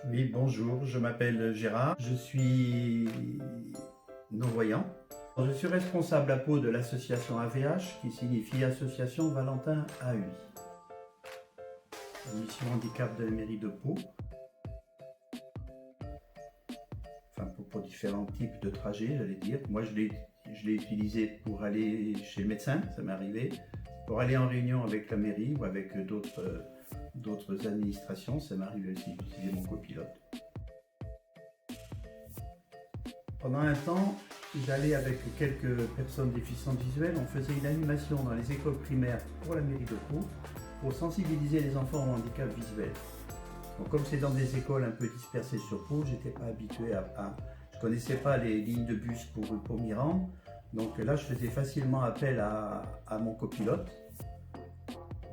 Oui, bonjour, je m'appelle Gérard, je suis non-voyant. Je suis responsable à Pau de l'association AVH, qui signifie Association Valentin AUI. Mission handicap de la mairie de Pau. Enfin, pour différents types de trajets, j'allais dire. Moi, je l'ai utilisé pour aller chez le médecin, ça m'est arrivé. Pour aller en réunion avec la mairie ou avec d'autres administrations, ça m'est arrivé aussi d'utiliser mon copilote. Pendant un temps, j'allais avec quelques personnes déficientes visuelles, on faisait une animation dans les écoles primaires pour la mairie de Pau pour sensibiliser les enfants au handicap visuel. Donc, comme c'est dans des écoles un peu dispersées sur Pau, j'étais pas habitué je connaissais pas les lignes de bus pour m'y rendre. Donc là, je faisais facilement appel à mon copilote.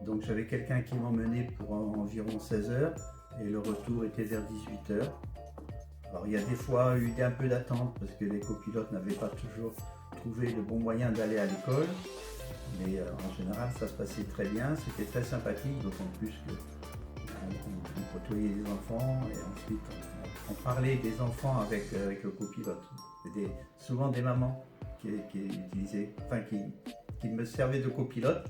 Donc j'avais quelqu'un qui m'emmenait pour environ 16 heures et le retour était vers 18 heures. Alors il y a des fois eu un peu d'attente parce que les copilotes n'avaient pas toujours trouvé le bon moyen d'aller à l'école. Mais en général ça se passait très bien, c'était très sympathique, d'autant plus qu'on côtoyait les enfants et ensuite on parlait des enfants avec le copilote. C'était souvent des mamans qui utilisaient, qui me servaient de copilote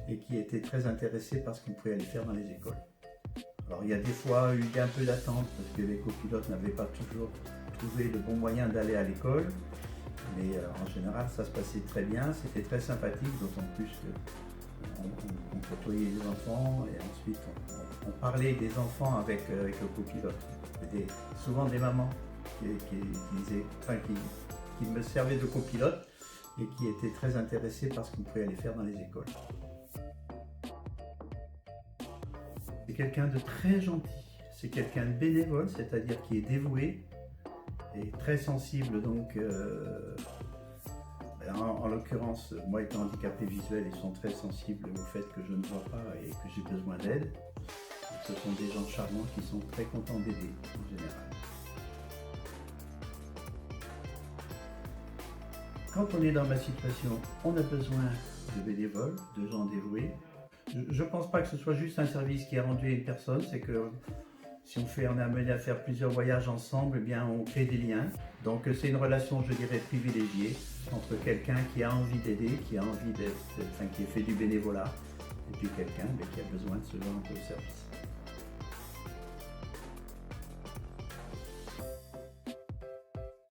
et qui étaient très intéressés par ce qu'on pouvait aller faire dans les écoles. Alors il y a des fois eu un peu d'attente parce que les copilotes n'avaient pas toujours trouvé le bon moyen d'aller à l'école. Mais en général ça se passait très bien, c'était très sympathique, d'autant plus qu'on côtoyait les enfants et ensuite on parlait des enfants avec le copilote. C'était souvent des mamans qui me servaient de copilote et qui étaient très intéressés par ce qu'on pouvait aller faire dans les écoles. C'est quelqu'un de très gentil, c'est quelqu'un de bénévole, c'est-à-dire qui est dévoué et très sensible. Donc, en l'occurrence, moi étant handicapé visuel, ils sont très sensibles au fait que je ne vois pas et que j'ai besoin d'aide. Ce sont des gens charmants qui sont très contents d'aider en général. Quand on est dans ma situation, on a besoin de bénévoles, de gens dévoués. Je ne pense pas que ce soit juste un service qui est rendu à une personne, c'est que si on est amené à faire plusieurs voyages ensemble, eh bien on crée des liens. Donc c'est une relation, je dirais, privilégiée entre quelqu'un qui a envie d'aider, qui a envie qui fait du bénévolat, et puis quelqu'un qui a besoin de ce genre de service.